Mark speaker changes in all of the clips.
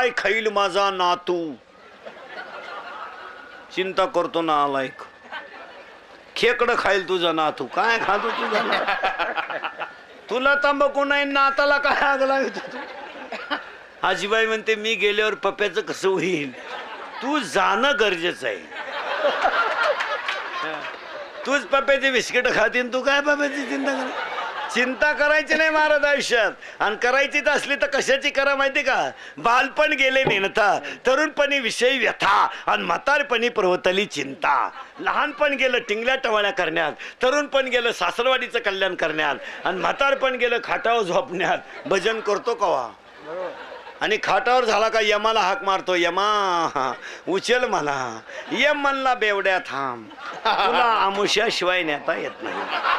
Speaker 1: काय खाईल माझा नातू, चिंता करतो ना आलायक. खेकडं खाईल तुझा नातू, काय खातो तुझा नातू? तुला तंबाखू नाही, नाताला काय आग लागत तू? आजीबाई म्हणते मी गेल्यावर पप्प्याचं कसं होईल, तू जाणं गरजेचं आहे. तूच पप्प्याचे बिस्किट खातीन, तू काय पप्प्याची चिंता कर? चिंता करायची नाही महाराज आयुष्यात, आणि करायचीच असली तर कशाची करा माहिती का? बालपण गेले नेणता, तरुणपणी विषयी व्यथा, आणि म्हातारपणी पर्वतली चिंता. लहानपण गेलं टिंगल्या टवाळ्या करण्यात, तरुणपण गेलं सासरवाडीचं कल्याण करण्यात, आणि म्हातारपण गेलं खाटावर झोपण्यात. भजन करतो कवा? आणि खाटावर झाला का यमाला हाक मारतो, यमा उचल मला. यम म्हणला बेवड्या थांब, तुला आमुष्याशिवाय नेता येत नाही.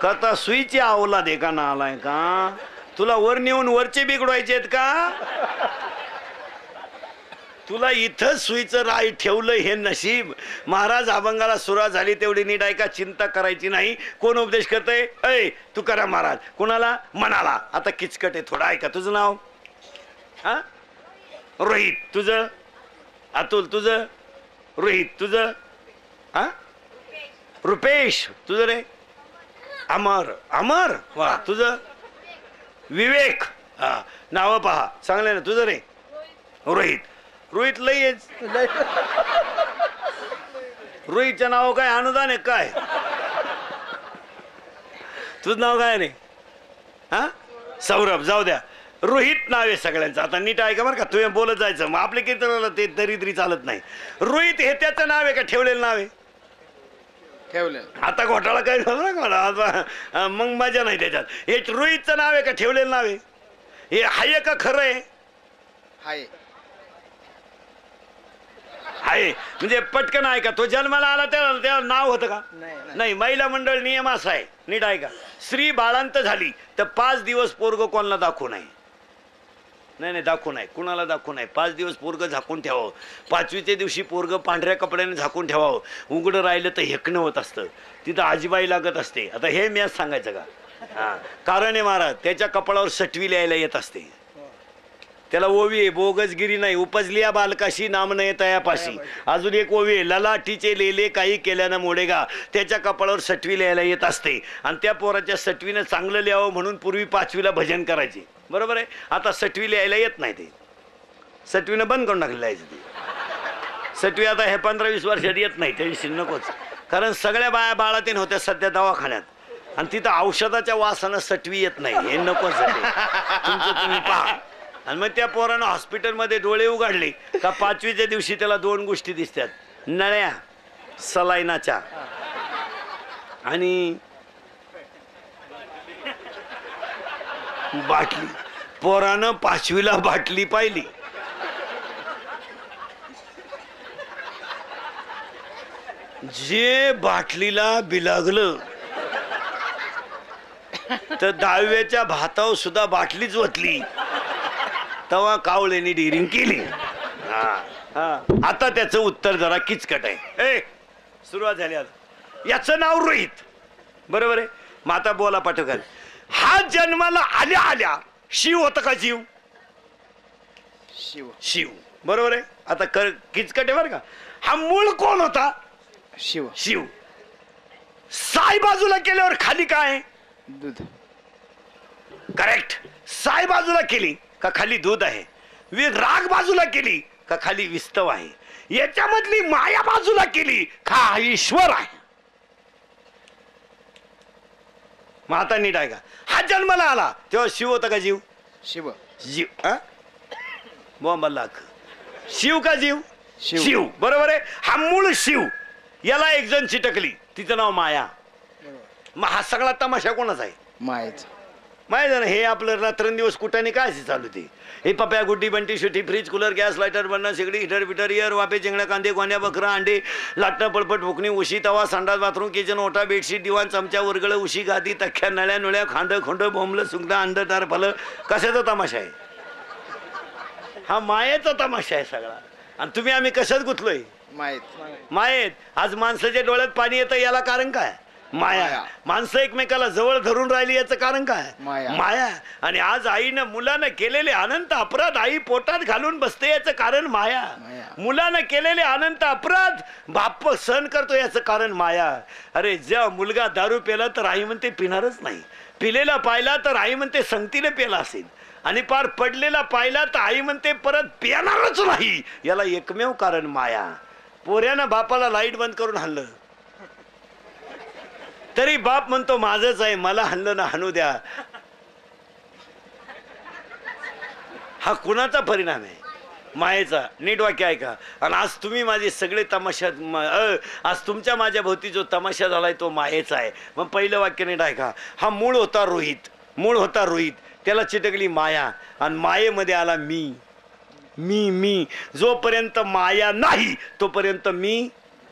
Speaker 1: कथा सुईची आवला दे का ना आलाय का? तुला वर नेऊन वरचे बिघडवायचे आहेत का? तुला इथं सुईचं राय ठेवलं हे नशीब. महाराज अभंगाला सुरुवात झाली तेवढी नीट ऐका, चिंता करायची नाही. कोण उपदेश करतय? ऐ तू करा महाराज. कोणाला? मनाला. आता किचकट आहे थोडा, ऐका. तुझं नाव? हा, रोहित. तुझं? अतुल. तुझं? रोहित. तुझं? हा, रुपेश. तुझं रे? अमर. अमर, वा. तुझं? विवेक. हा, नाव पहा चांगले ना. तुझं रे? रोहित. रोहित लय रोहितचं नाव काय? अनुदान आहे काय? तुझं नाव काय रे? हा, सौरभ. जाऊ द्या, रोहित नाव आहे सगळ्यांचं. आता नीट ऐका बरं का, तुम्ही बोलत जायचं, मग आपल्या कीर्तनाला ते दरिद्री चालत नाही. रोहित हे त्याचं नाव आहे का ठेवलेलं नाव आहे? ठेवलेलं. आता घोटाळा काय झाला मग मजा नाही त्याच्यात. हे रोहितचं नाव आहे का ठेवलेलं नाव आहे? हे हाय का खरं आहे? हाय. आहे म्हणजे पटकन आहे का? तो जन्माला आला त्याला नाव होतं का? नाही. महिला मंडळ नियम असा आहे, नीट आहे का? स्त्री बाळांत झाली तर 5 दिवस पोरग कोणाला दाखवू नये. नाही दाखवू नये, कुणाला दाखवू नये. 5 दिवस पोरग झाकून ठेवावं. 5वीच्या दिवशी पोरग पांढऱ्या कपड्याने झाकून ठेवावं. उघडं राहिलं तर हेकणं होत असतं, तिथं आजीबाई लागत असते. आता हे मी सांगायचं का? हा, कारण आहे महाराज, त्याच्या कपाळावर सटवी लिहायला येत असते. त्याला ओवी आहे, बोगसगिरी नाही. उपजलिया बालकाशी नाम नये तयापाशी. अजून एक ओवी आहे, ललाटीचे लेले काही केल्यानं मोडेगा. त्याच्या कपाळावर सटवी लिहायला येत असते, आणि त्या पोराच्या सटवीनं चांगलं लिहावं म्हणून पूर्वी 5वीला भजन करायचे. बरोबर आहे. आता सटवी लिहायला येत नाही, ते सटवीनं बंद करून टाकलं लिहायचं. ते सटवी आता हे 15-20 वर्षात येत नाही, त्याविषयी नकोच. कारण सगळ्या बाया बाळातीन होत्या सध्या दवाखान्यात, आणि तिथं औषधाच्या वासानं सटवी येत नाही. हे नकोच, तुमचं तुम्ही पहा. आणि मग त्या पोरानं हॉस्पिटलमध्ये डोळे उघडले का 5वीच्या दिवशी त्याला 2 गोष्टी दिसतात, नळ्या सलाईनाच्या आणि बाटली. पोरानं 5वीला बाटली पाहिली. जे बाटलीला बिलागलं तर 10व्याच्या भातावर सुद्धा बाटलीच ओतली. तेव्हा कावळेनी डिरिंग केली. आता त्याचं उत्तर जरा किचकट आहे. सुरुवात झाली. आज याचं नाव रोहित, बरोबर आहे. मग आता बोला पाठवकाल, हा जन्माला आल्या आल्या शिव होता का? जीव शिव. शिव, बरोबर आहे. आता किचकट आहे बरं का. हा मूळ कोण होता? शिव. शिव. साई बाजूला केल्यावर खाली काय? दूध. करेक्ट. साई बाजूला केली का खाली दूध आहे? राग बाजूला केली का खाली विस्तव आहे? याच्यामधली माया बाजूला केली का ईश्वर आहे? मग आता नीट आहे का? हा जन्माला आला तेव्हा शिव होता का जीव? शिव. जीव. बोंबलाख. शिव का जीव? शिव, बरोबर आहे. हा मूळ शिव. याला एक जण चिटकली, तिचं नाव माया. मग हा सगळा तमाशा कोणाचा आहे? मायाचा. माहिती आहे ना. हे आपलं रात्रंदिवस कुठाने काय चालू ते? हे पप्या गुड्डी बंटी शुटी फ्रीज कूलर गॅस लायटर बनणं शेगडी हिटर बिटर इयर वापे चिंगड्या कांदे गोण्या बकरा अंडे लाटणं पळपट फुकणी उशी तवा संडास बाथरूम किचन ओटा बेडशीट दिवाण चमचा वर्गळ उशी गादी तख्या नळ्या नुळ्या खांड खोंड बोंबलं सुगदा अंड तार फलं. कशाचा तमाशा आहे हा? मायेचा तमाशा आहे सगळा. आणि तुम्ही आम्ही कशात गुंतलोय? मायेत. आज माणसाच्या डोळ्यात पाणी येतं, याला कारण काय? माया. माणसं एकमेकाला जवळ धरून राहिली याचं कारण काय? माया. आणि आज आईनं मुलानं केलेले अनंत अपराध आई पोटात घालून बसते याचं कारण माया. मुलानं केलेले अनंत अपराध बाप सहन करतो याचं कारण माया. अरे जेव्हा मुलगा दारू पेला तर आई म्हणते पिणारच नाही, पिलेला पाहिला तर आई म्हणते संगतीने पेला असेल, आणि पार पडलेला पाहिला तर आई म्हणते परत पिणारच नाही. याला एकमेव कारण माया. पोऱ्यानं बापाला लाईट बंद करून हाणलं तरी बाप म्हणतो माझंच आहे, मला हाणलं ना हाणू द्या. हा कुणाचा परिणाम आहे? मायेचा. नीट वाक्य ऐका. आणि आज तुम्ही माझे सगळे तमाशा, आज तुमच्या माझ्या भोवती जो तमाशा झालाय तो मायेचा आहे. मग पहिलं वाक्य नीट ऐका. हा मूळ होता रोहित, मूळ होता रोहित, त्याला चिटकली माया आणि मायेमध्ये आला मी. मी मी जोपर्यंत माया नाही तोपर्यंत मी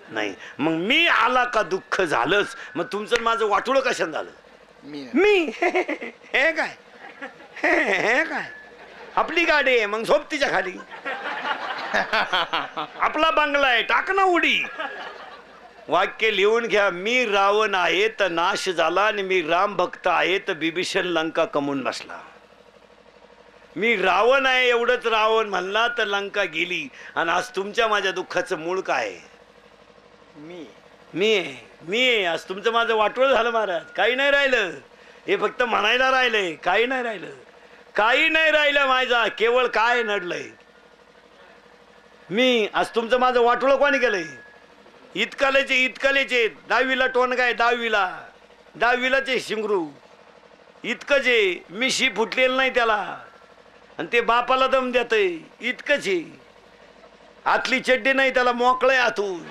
Speaker 1: नाही. मग मी आला का दुःख झालंच. मग तुमचं माझं वाटोळं कशाने झालं? मी हे काय, हे काय आपली गाडी आहे मग झोप तिच्या खाली, आपला बंगला आहे टाक ना उडी. वाक्य लिहून घ्या. मी रावण आहे तर नाश झाला आणि मी राम भक्त आहे तर बिभीषण लंका कमवून बसला. मी रावण आहे एवढंच रावण म्हणला तर लंका गेली. आणि आज तुमच्या माझ्या दुःखाचं मूळ काय आहे? मी आहे. आज तुमचं माझं वाटोळ झालं महाराज. काही नाही राहिलं, हे फक्त म्हणायला राहिलंय. काही नाही राहिलं, काही नाही राहिलं माझा, केवळ काय नडलंय मी. आज तुमचं माझं वाटोळ कोणी केलंय? इतकलेचे 10वीला टोन काय, 10वीलाचे शिंगरू इतकंच आहे. मी शी फुटलेलं नाही त्याला, आणि ते बापाला दम देतय इतकंच आहे. आतली चड्डी नाही त्याला, मोकळय आतून.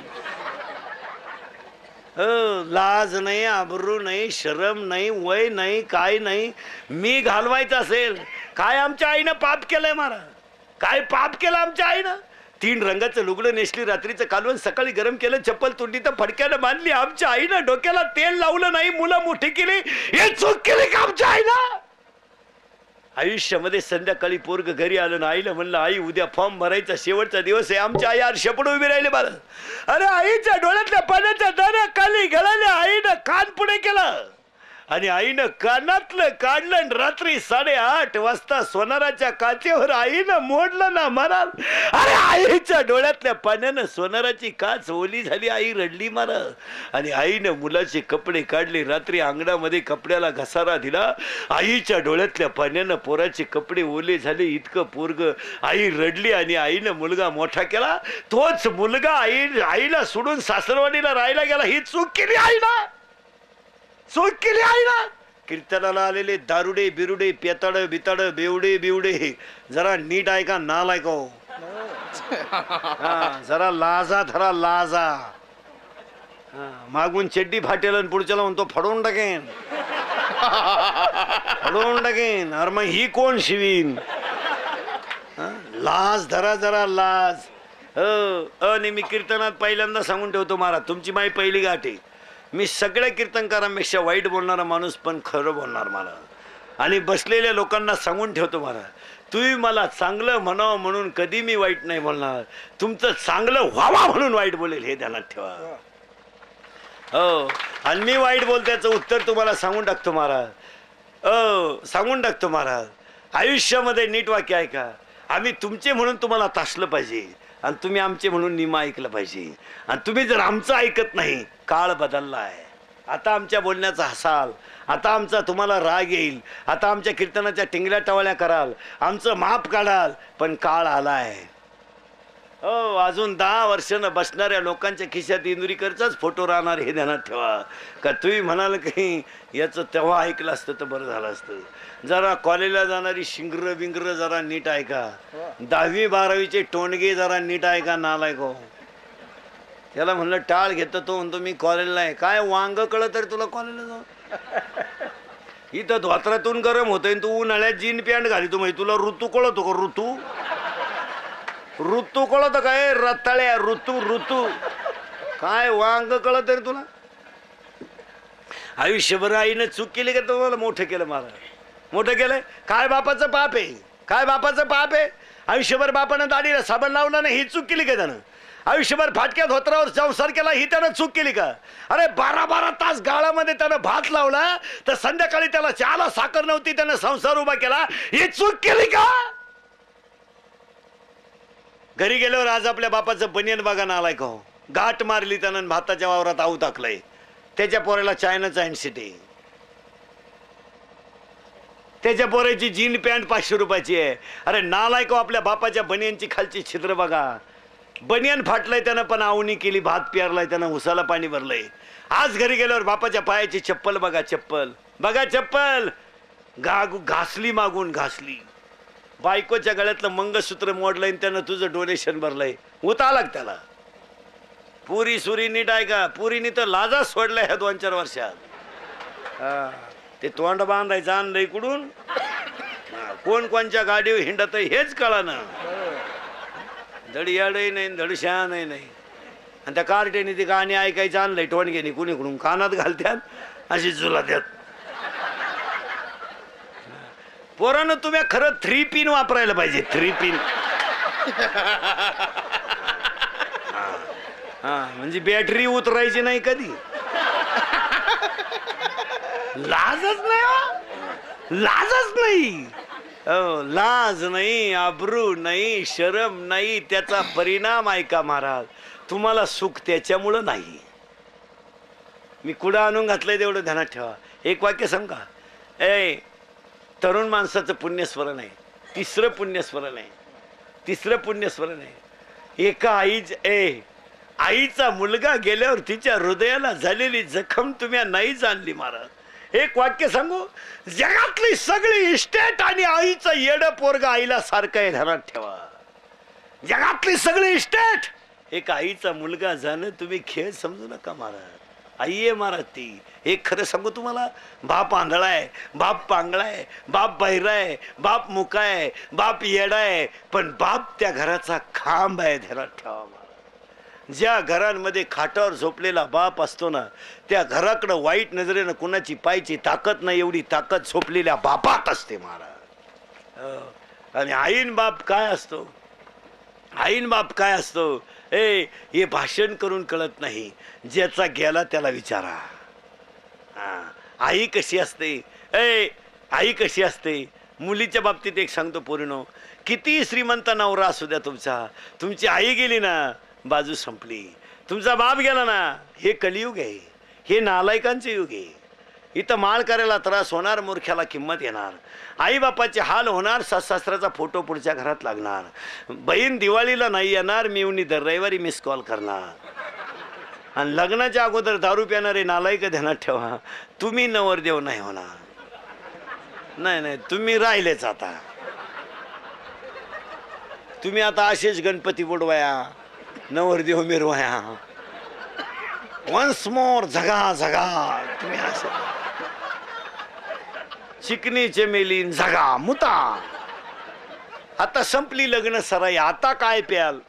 Speaker 1: लाज नाही, आबरू नाही, शरम नाही, वय नाही, काय नाही. मी घालवायचं असेल काय? आमच्या आईनं पाप केलंय महाराज. काय पाप केलं आमच्या आईनं? 3 रंगाचं लुगडं नेसली, रात्रीचं कालवण सकाळी गरम केलं, चप्पल तुंडी तर फडक्यानं बांधली. आमच्या आईनं डोक्याला तेल लावलं नाही, मुलं मोठी केली. हे चूक केली का आमच्या आईनं? आयुष्यामध्ये संध्याकाळी पोरग घरी आलं ना आईला म्हणलं आई उद्या फॉर्म भरायचा शेवटचा दिवस आहे. आमच्या आई आरशापुढे उभी राहिले बाळ. अरे आईच्या डोळ्यातल्या पाण्याच्या दाण्या खाली घालायला आईनं कान पुढे केलं आणि आईनं कानातलं काढलं आणि रात्री 8:30 वाजता सोनाराच्या काचेवर आईनं मोडलं ना महाराज. अरे आईच्या डोळ्यातल्या पाण्यानं सोनाराची काच ओली झाली. आई रडली महाराज. आणि आईनं मुलाचे कपडे काढले, रात्री अंगणामध्ये कपड्याला घसारा दिला. आईच्या डोळ्यातल्या पाण्यानं पोराचे कपडे ओले झाले. इतकं पोरग आई रडली आणि आईनं मुलगा मोठा केला. तोच मुलगा आईला सोडून सासरवाडीला राहायला गेला. ही चूक केली आईला, चूक केली आईला. कीर्तनाला आलेले दारुडे बिरुडे पेताड बिताड बेवडे बिवडे जरा नीट ऐका, नालायक हो. जरा लाजा धरा, लाजा. मागून चड्डी फाटेल आणि पुढच्याला म्हणतो फडवून टाकेन, फडवून टाकेन. अरे मग ही कोण शिवीन? लाज धरा, जरा लाज. आणि मी कीर्तनात पहिल्यांदा सांगून ठेवतो महाराज, तुमची माई पहिली गाठ आहे. मी सगळ्या कीर्तनकारांपेक्षा वाईट बोलणारा माणूस पण खरं बोलणार मला. आणि बसलेल्या लोकांना सांगून ठेवतो महाराज, तुम्ही मला चांगलं म्हणावं म्हणून कधी मी वाईट नाही बोलणार. तुमचं चांगलं व्हावा म्हणून वाईट बोलेल हे ध्यानात ठेवा. हो, आणि मी वाईट बोलत्याचं उत्तर तुम्हाला सांगून टाकतो महाराज. सांगून टाकतो महाराज. आयुष्यामध्ये नीट वाक्य ऐका. आम्ही तुमचे म्हणून तुम्हाला तासलं पाहिजे आणि तुम्ही आमचे म्हणून निमा ऐकलं पाहिजे. आणि तुम्ही जर आमचं ऐकत नाही, काळ बदलला आहे. आता आमच्या बोलण्याचा हसाल, आता आमचा तुम्हाला राग येईल, आता आमच्या कीर्तनाच्या टिंगल्या टवाळ्या कराल, आमचं माप काढाल, पण काळ आलाय. हो, अजून 10 वर्षानं बसणाऱ्या लोकांच्या खिशात इंदुरीकरचाच फोटो राहणार हे ध्यानात ठेवा. का तुम्ही म्हणाल काही याचं तेव्हा ऐकलं असतं तर बरं झालं असतं. जरा कॉलेजला जाणारी शिंगर बिंगर जरा नीट ऐका. 10वी 12वीचे टोणगे जरा नीट ऐका, नालायक हो. त्याला म्हणलं टाळ घेतो तो म्हणतो मी कॉलेजला आहे. काय वांग कळत तर तुला कॉलेजला जाऊ? इथं धोत्रातून गरम होतंय, तू उन्हाळ्यात जीन पॅन्ट घालितो. माहिती तुला ऋतू कळतो का? ऋतू कळत काय? रताळ्या ऋतू काय वांग कळत तरी तुला? आयुष्यभर आईनं चूक केली का तुम्हाला मोठं केलं? मला मोठं केलंय. काय बापाचं पाप आहे? काय बापाचं पाप आहे? आयुष्यभर बापानं दाढीला साबण लावला नाही, ही चूक केली का त्यानं? आयुष्यभर फाटक्या धोत्रावर संसार केला, ही त्यानं चूक केली का? अरे 12-12 तास गाळामध्ये त्यानं भात लावला, तर संध्याकाळी त्याला चहाला साखर नव्हती, त्यानं संसार उभा केला, ही चूक केली का? घरी गेल्यावर आज आपल्या बापाचं बनियन बघा आलाय का? गाठ मारली त्यानं, भाताच्या वावरात आऊ टाकलंय. त्याच्या पोराला चायनाचा हँडसेट, त्याच्या पोराची जीन पॅन्ट 500 रुपयाची आहे. अरे नालायक हो, आपल्या बापाच्या बनियनची खालची छिद्र बघा. बनियन फाटलंय त्यानं, पण आवणी केली, भात प्यारलाय त्यानं, उसाला पाणी भरलंय. आज घरी गेल्यावर बापाच्या पायाची चप्पल बघा, चप्पल बघा, चप्पल घासली, मागून घासली. बायकोच्या गळ्यातलं मंगळसूत्र मोडलंय, त्यानं तुझं डोनेशन भरलंय. उता लाग त्याला. पुरी सुरी नीट आहे का? पुरीनी तर लाजा सोडलाय ह्या 2-4 वर्षात. ते तोंड बांधायचं आणलं इकडून, कोण कोणच्या गाडीवर हिंडत हेच कळा ना. धडयाडही नाही, धडशानही नाही. आणि त्या कार्टेने ती गाणी ऐकायचं आणलंय टोणग्यानी, कुणीकडून कानात घालत्यात, अशी जुला द्यात. पोरानं तुम्ही खरं 3 पिन वापरायला पाहिजे, 3 पिन. म्हणजे बॅटरी उतरायची नाही कधी. लाजच नाही, लाजच नाही. लाज नाही, आबरू नाही, शरम नाही. त्याचा परिणाम ऐका महाराज, तुम्हाला सुख त्याच्यामुळं नाही. मी कुठं आणून घातलंय तेवढं ध्यानात ठेवा. एक वाक्य सांगा. तरुण माणसाचं पुण्यस्मरण आहे. तिसरं पुण्यस्मरण आहे, तिसरं पुण्यस्मरण आहे. एका आईचा मुलगा गेल्यावर तिच्या हृदयाला झालेली जखम तुम्ही नाही जाणली महाराज. एक वाक्य सांगू, जगातली सगळी इस्टेट आणि आईचं येडं पोरगा आईला सारखं आहे, ध्यानात ठेवा. जगातली सगळी इस्टेट एक आईचा मुलगा जाणं तुम्ही खेळ समजू नका महाराज. आई आहे महाराज ती. एक खरं सांगू तुम्हाला, बाप आंधळा आहे, बाप पांगळा आहे, बाप बहिरा आहे, बाप मुका आहे, बाप येडा आहे, पण बाप त्या घराचा खांब आहे, ध्यानात ठेवा महाराज. ज्या घरांमध्ये खाटावर झोपलेला बाप असतो ना, त्या घराकडं वाईट नजरेनं कुणाची पायची ताकद नाही, एवढी ताकद झोपलेल्या बापात असते महाराज. आणि आईन बाप काय असतो, आईन बाप काय असतो, हे भाषण करून कळत नाही. ज्याचा गेला त्याला विचारा. आई कशी असते, आई कशी असते. मुलीच्या बाबतीत एक सांगतो पोरीनो, किती श्रीमंत नवरा असू द्या तुमचा, तुमची आई गेली ना, बाजू संपली. तुमचा बाप गेला ना, हे कलियुग आहे, हे नालायकांचे युग आहे. इथं माळ करायला त्रास होणार, मूर्ख्याला किंमत येणार, आई बापाचे हाल होणार, सासऱ्याचा फोटो पुढच्या घरात लागणार, बहीण दिवाळीला नाही येणार, मिवणी दर रविवारी मिस कॉल करणार. आणि लग्नाच्या अगोदर दारू पिणारे नालायक ध्यानात ठेवा, तुम्ही नवरदेव नाही होणार. नाही नाही, तुम्ही राहिलेच. आता तुम्ही आता असेच गणपती बुडवाया, नवरदेव मिरवाया, वन्स मोर झगा झगा. तुम्ही असं चिकनी चमेली झगा मुता. आता संपली लग्न सराई, आता काय प्याल.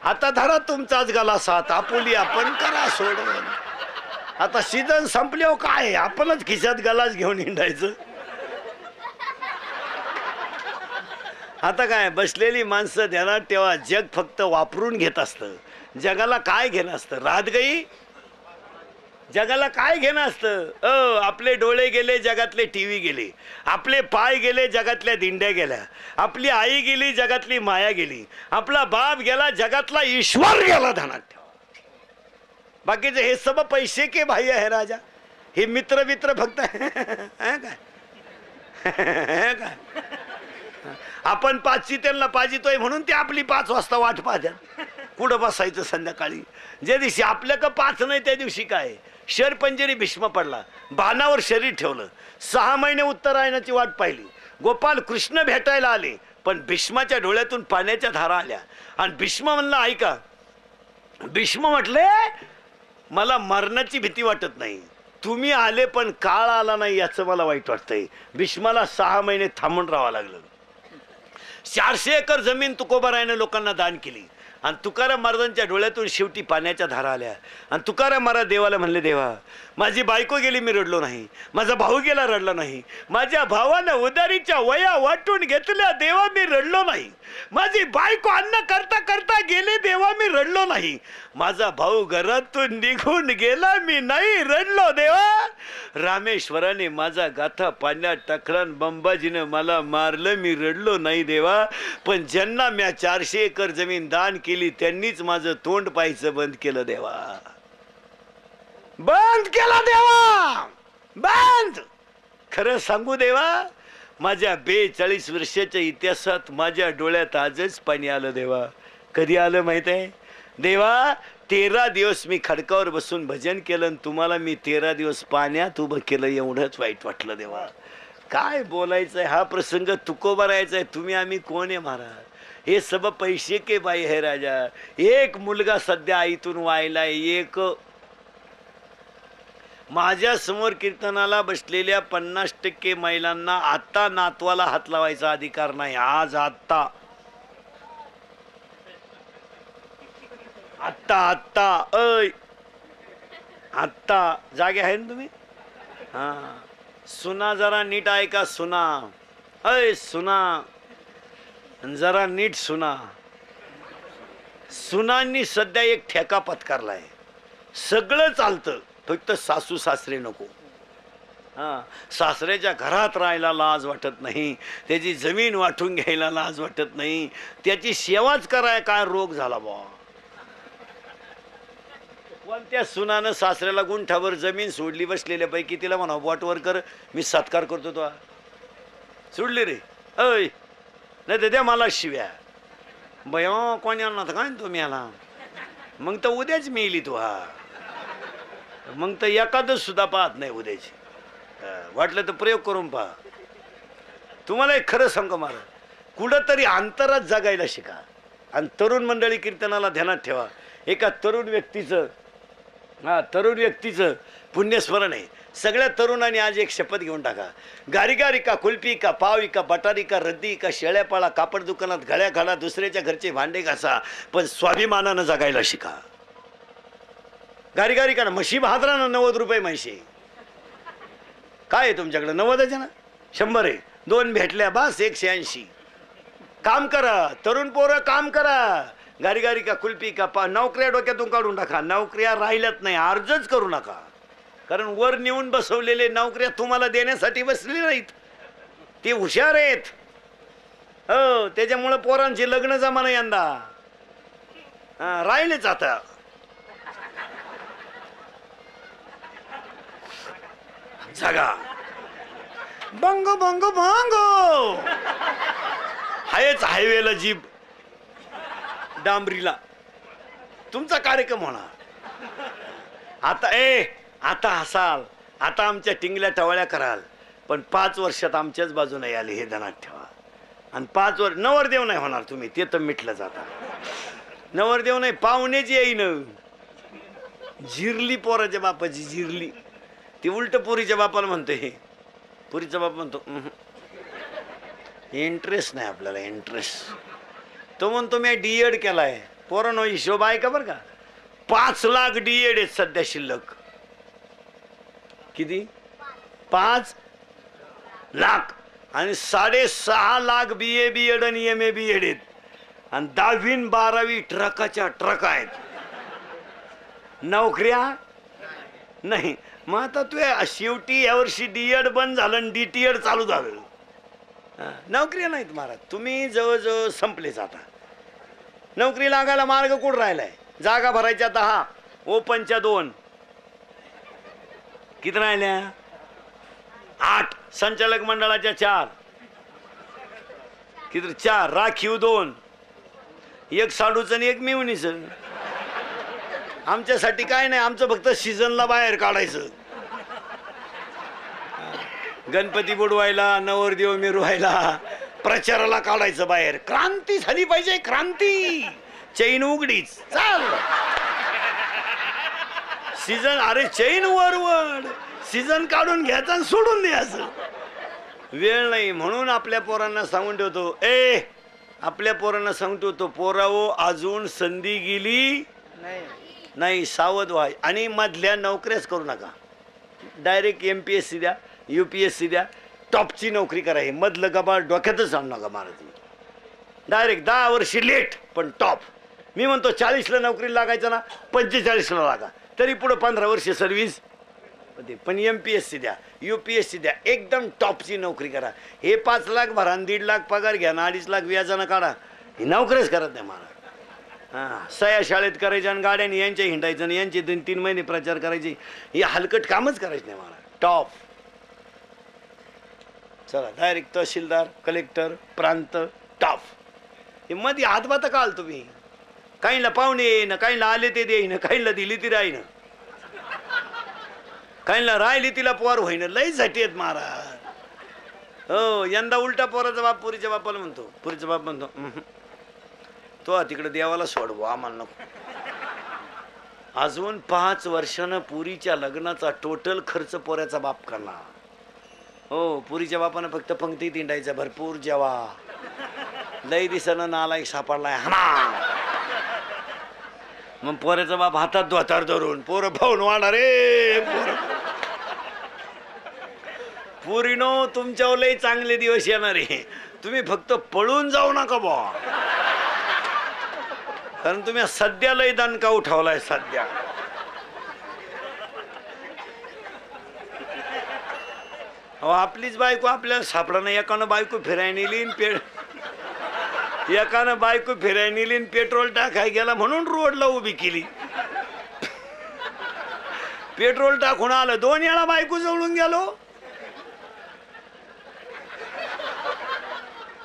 Speaker 1: आता धरा तुमचाच गलासात, आपुली आपण करा सोडून. आता सीझन संपल्यावर काय, आपणच खिशात गलास घेऊन हिंडायचं. आता काय, बसलेली माणसं ध्यानात ठेवा, जग फक्त वापरून घेत असतं. जगाला काय घेणं असतं, रात गई. जगाला काय घेणं असतं. आपले डोळे गेले, जगातले टीव्ही गेले, आपले पाय गेले, जगातल्या दिंड्या गेल्या, आपली आई गेली, जगातली माया गेली, आपला बाप गेला, जगातला ईश्वर गेला. ध्यानात ठेवा. बाकीचे हे सब पैसे के भाई आहे राजा. हे मित्र मित्र फक्त काय काय आपण 5ची त्यांना पाजितोय म्हणून ते आपली 5 वाजता वाट पाहतात. कुठं बसायचं संध्याकाळी. ज्या दिवशी आपल्या का 5 नाही त्या दिवशी काय, शरपंजरी भीष्म पडला, बाणावर शरीर ठेवलं, 6 महिने उत्तरायणाची वाट पाहिली. गोपाल कृष्ण भेटायला आले, पण भीष्माच्या डोळ्यातून पाण्याच्या धारा आल्या. आणि भीष्म म्हणलं ऐका, भीष्म म्हटले मला मरणाची भीती वाटत नाही, तुम्ही आले पण काळ आला नाही याचं मला वाईट वाटतंय. भीष्माला 6 महिने थांबून राहावं लागलं. 400 एकर जमीन तुकोबारायनं लोकांना दान केली. आणि तुकाराम महाराजांच्या डोळ्यातून शेवटी पाण्याच्या धारा आल्या आणि तुकाराम महाराज देवाला म्हणले, देवा माझी बायको गेली मी रडलो नाही, माझा भाऊ गेला रडला नाही, माझ्या भावानं उदारीच्या वया वाटून घेतल्या देवा मी रडलो नाही, माझी बायको अन्न करता करता गेले देवा मी रडलो नाही, माझा भाऊ घरातून निघून गेला मी नाही रडलो देवा, रामेश्वराने माझा गाथा पाण्यात टाकला, बंबाजीनं मला मारलं मी रडलो नाही देवा, पण ज्यांना म्या 400 एकर जमीन दान केली त्यांनीच माझं तोंड पाहायचं बंद केलं देवा, बंद केला देवा, बंद. खरं सांगू देवा, माझ्या 42 वर्षाच्या इतिहासात माझ्या डोळ्यात आजच पाणी आलं देवा. कधी आलं माहित आहे देवा? 13 दिवस मी खडकावर बसून भजन केलं आणि तुम्हाला मी 13 दिवस पाण्यात उभं केलं, एवढंच वाईट वाटलं देवा. काय बोलायचंय, हा प्रसंग तुकोबा राहायचाय, तुम्ही आम्ही कोण आहे महाराज? हे सब पैसे के बाई है राजा. एक मुलगा सध्या आईतून वायलाय, एक माझ्या समोर कीर्तनाला बसलेल्या 50% महिलांना आता नातवाला हात लावायचा अधिकार नाही. आज आत्ता आत्ता आत्ता ऐ आत्ता जागे आहे ना तुम्ही? हा, सुना जरा नीट ऐका, सुना ऐ सुना जरा नीट सुना. सुनांनी सध्या एक ठेका पत्कारलाय, सगळं चालतं फक्त सासू सासरे नको. हा, सासऱ्याच्या घरात राहायला लाज वाटत नाही, त्याची जमीन वाटून घ्यायला लाज वाटत नाही, त्याची सेवाच कराय काय रोग झाला बा. पण त्या सुनानं सासऱ्याला गुंठावर जमीन सोडली, बसलेल्या पैकी तिला म्हणा बोटवर कर, मी सत्कार करतो. तो सोडली रे ऐ, नाही तर द्या मला शिव्या बया कोणी आणणार काय तुम्ही आला, मग तर उद्याच मिळली तू. हा, मग तर एखादच सुद्धा पाहत नाही उद्याची. वाटलं तर प्रयोग करून पहा. तुम्हाला एक खरं सांगू महाराज, कुठंतरी अंतरात जगायला शिका. आणि तरुण मंडळी कीर्तनाला ध्यानात ठेवा, एका तरुण व्यक्तीचं पुण्यस्मरण आहे. सगळ्या तरुणांनी आज एक शपथ घेऊन टाका, गारी का कुल्फी का पावी का बटारी का रद्दी का शेळ्यापाळा कापड दुकानात घड्या घाला, दुसऱ्याच्या घरचे भांडे घासा, पण स्वाभिमानानं जगायला शिका. गारी का ना म्हशी भादरा ना 90 रुपये म्हशी. काय आहे तुमच्याकडे? 90 ना 100 आहे, 2 भेटल्या बस 180. काम करा तरुण पोरं, काम करा. गारी का कुल्फी का नोकऱ्या डोक्यातून काढून टाका. नोकऱ्या राहिल्यात नाही, अर्जच करू नका, कारण वर नेऊन बसवलेले नोकऱ्या तुम्हाला देण्यासाठी बसले नाहीत, ते हुशार आहेत. हो, त्याच्यामुळे पोरांची लग्न जमाना यंदा राहिलेच. आता जागा बंग बंग बंग हायच हायवेला जीप, डांबरीला तुमचा कार्यक्रम होणार. आता हसाल, आता आमच्या टिंगल्या टवळ्या कराल, पण 5 वर्षात आमच्याच बाजूने आले हे ध्यानात ठेवा. आणि 5 वर्ष नवरदेव नाही होणार तुम्ही, ते तर मिटलं जाता. नवरदेव नाही, पाहुणेच येईन. जिरली पोराच्या बापाची जिरली, ती उलट पोरीच्या बापाला म्हणतो. हे पोरीचा बाप म्हणतो इंटरेस्ट नाही आपल्याला, इंटरेस्ट. तो म्हणतो मी DED केलाय. पोरांनो हिशोब आहे का बरं का? 5 लाख DED आहेत सध्या शिल्लक. किती? 5 लाख. आणि 6.5 लाख BA BEd आणि MA BEd आहेत. आणि 10वी 12वी ट्रकाच्या ट्रक आहेत. नोकऱ्या नाही. मग आता तू शेवटी यावर्षी DED बंद झालं आणि DTED चालू झालं. नोकऱ्या नाहीत महाराज, तुम्ही जवळजवळ संपलेच. आता नोकरी लागायला मार्ग कुठं राहिलाय? जागा भरायच्या 10, ओपनच्या 2, किती राहिल्या? 8, संचालक मंडळाच्या 4, किती? 4, राखीव 2, एक साडूचं आणि एक मिवणीचं. आमच्यासाठी काय नाही, आमचं फक्त सीझनला बाहेर काढायचं. गणपती बुडवायला, नवरदेव मिरवायला, प्रचाराला काढायचं बाहेर. क्रांती झाली पाहिजे, क्रांती. चैन उघडीच चाल सीझन. अरे चैन वरवड, सीझन काढून घ्यायचं आणि सोडून द्यायचं. वेळ नाही म्हणून आपल्या पोरांना सांगून ठेवतो, आपल्या पोरांना सांगतो तो पोरावो अजून संधी गेली नाही, सावध व्हा आणि मधल्या नोकऱ्याच करू नका. डायरेक्ट MPSC द्या, UPSC द्या, टॉपची नोकरी करा. हे मधलं गबाळ डोक्यातच आणू नका महाराज. डायरेक्ट 10 वर्ष लेट पण टॉप. मी म्हणतो 40ला नोकरी लागायचं ना 45ला लागा, तरी पुढं 15 वर्ष सर्व्हिस. पण MPSC द्या, UPSC द्या, एकदम टॉपची नोकरी करा. हे 5 लाख भरा, 1.5 लाख पगार घ्या ना, 2.5 लाख व्याजानं काढा. ही नोकरीच करत नाही महाराज. हां, सया शाळेत करायच्या आणि गाड्याने यांच्या हिंडायचं आणि यांचे 2-3 महिने प्रचार करायचे. हे हलकट कामच करायचं नाही महाराज. टॉप. चला डायरेक्ट तहसीलदार, कलेक्टर, प्रांत, टॉप. हे मध्ये हातभात का आल तुम्ही? काहींना पाहुणे येईन, काहींना आले ते देईन, काहींना दिली ती राहीन, काहींना राहिली तिला पोर होईन. लई झाटी आहेत महाराज. हो, यंदा उलटा पोराचा बाप पुरीच्या बापाला म्हणतो, पुरीचा बाप म्हणतो तो तिकडे देवाला सोडवो, आम्हाला नको. अजून 5 वर्षानं पुरीच्या लग्नाचा टोटल खर्च पोऱ्याचा बाप करणार. हो, पुरीच्या बापानं फक्त पंक्तीत हिंडायचं, भरपूर जेवा. लई दिसानं नालायक सापडलाय हा. मग पोऱ्याचा बाप हातात धोतार धरून पोरं पाहून वाढा रे. पुरीनो, तुमच्यावर लई चांगले दिवस येणार आहे. तुम्ही फक्त पळून जाऊ नका बा, कारण तुम्ही सध्या लई दणका उठवलाय. सध्या आपलीच बायको आपल्याला सापडा नाही. एकानं बायको फिरायला नेली, एकानं बायको फिरायला नेली, पेट्रोल टाकाय गेला म्हणून रोडला उभी केली. पेट्रोल टाकून आलं, 2 वेळा बायको जवळून गेलो.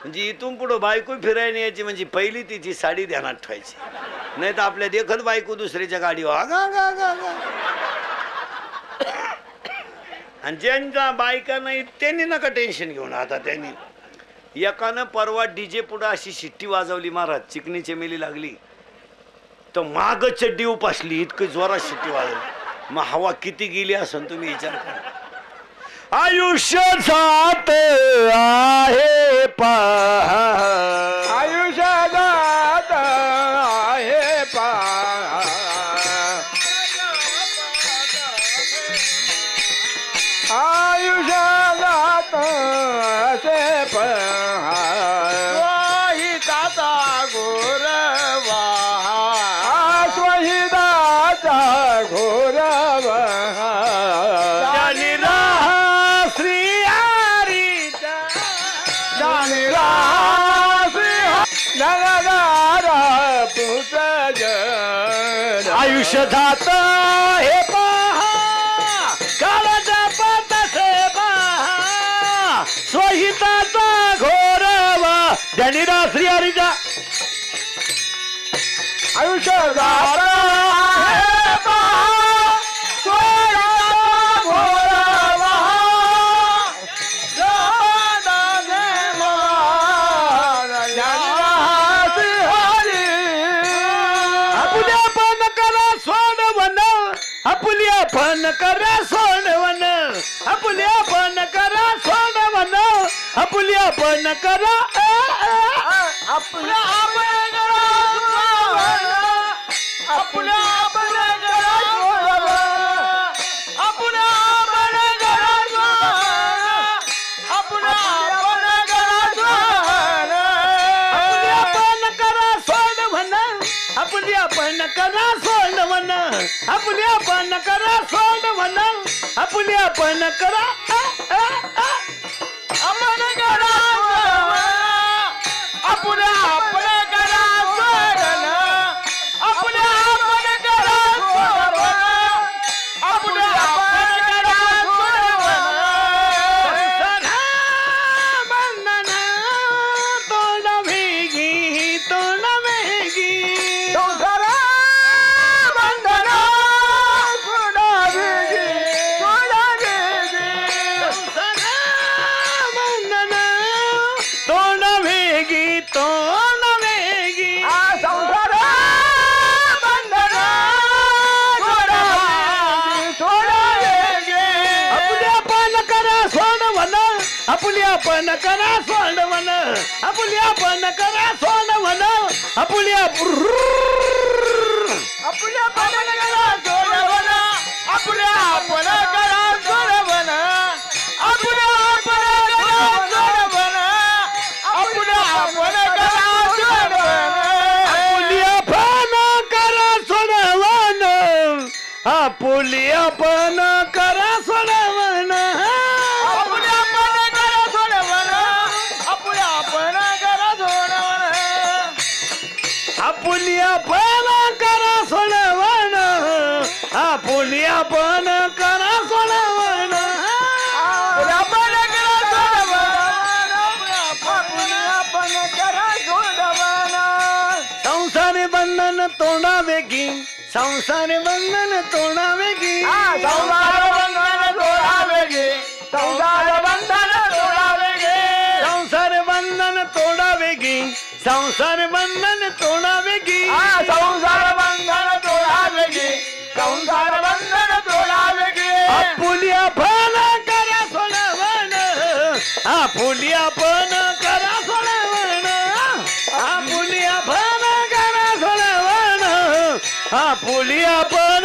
Speaker 1: म्हणजे इथून पुढं बायको फिरायला यायची म्हणजे पहिली तिची साडी ध्यानात ठेवायची, नाही तर आपल्या देखत बायको दुसऱ्याच्या गाडीवर आणि ज्यांच्या बायका नाही त्यांनी नका टेन्शन घेऊन. आता त्यांनी एकानं परवा DJ पुढं अशी शिट्टी वाजवली महाराज, चिकनी चमेली लागली तर माग चड्डी उपासली, इतकी जोरात शिट्टी वाजवली. मग हवा किती गेली असं तुम्ही विचार करा. आयुष्य जात आहे पहा,
Speaker 2: आयुष्य जात आहे पहा, आयुष्य जात असे पहा, स्वहिताचा घोरवा, स्वहिताचा घोरवा.
Speaker 1: आयुष्य जात हे पहा, काळाचा पतसे पहा, स्वहिताचा घोरवा. धनीरा श्री हरीचा.
Speaker 2: आयुष्य जात हे पहा, स्वहिताचा घोरवा.
Speaker 1: आपल्या पण करा सोडवण, आपल्या पण करा सोडवण, आपल्या पण करा,
Speaker 2: आपल्या आपण करा सोडवण, आपल्या आपण करा सोडवण, आपल्या आपण करा सोडवण, आपल्या आपण करा सोडवण,
Speaker 1: आपल्या पण करा सोडवण, आपल्या पण करा सोडवण, आपल्या पण करा सोडवण, आपल्या पण करा,
Speaker 2: आपण करा सोडवण, आपल्या आपण करा सोडवण, आपल्या आपण करा सोडवण, आपल्या आपण करा सोडवण.
Speaker 1: बंधन तोंड भेगी, तोंड भेगी,
Speaker 2: संसार बंधन
Speaker 1: आपुली आपण करा सोडवण आपुली आपण करा सोडवण आपुली
Speaker 2: आपल्या आपण करा सोडवण आपल्या आपण करा सोडवण आपल्या आपण करा सोडवण आपल्या आपण करा सोडवण
Speaker 1: आपुली आपण करा सोडवण आपुली आपण करा सोडवण
Speaker 2: आपल्या आपण करा सोडवण आपल्या आपण करा सोडवण
Speaker 1: आपुली आपण करा सोडवण आपुली आपण करा सोडवण
Speaker 2: आपल्या आपण करा सोडवण आपण करा सोडवण
Speaker 1: संसार बंधन तोडावे की संसार बंधन तोडावे की
Speaker 2: संसार बंधन तोडावे गे संसार बंधन तोडावे गे
Speaker 1: संसार बंधन तोडावे की संसार बंधन तोडावे की
Speaker 2: संसार बंधन तोडावे गे संसार बंधन तोडावे गे
Speaker 1: आपुली आपण करा सोडवण आपुली आपण करा सोडवण आपुली आपण करा सोडवण आपुली आपण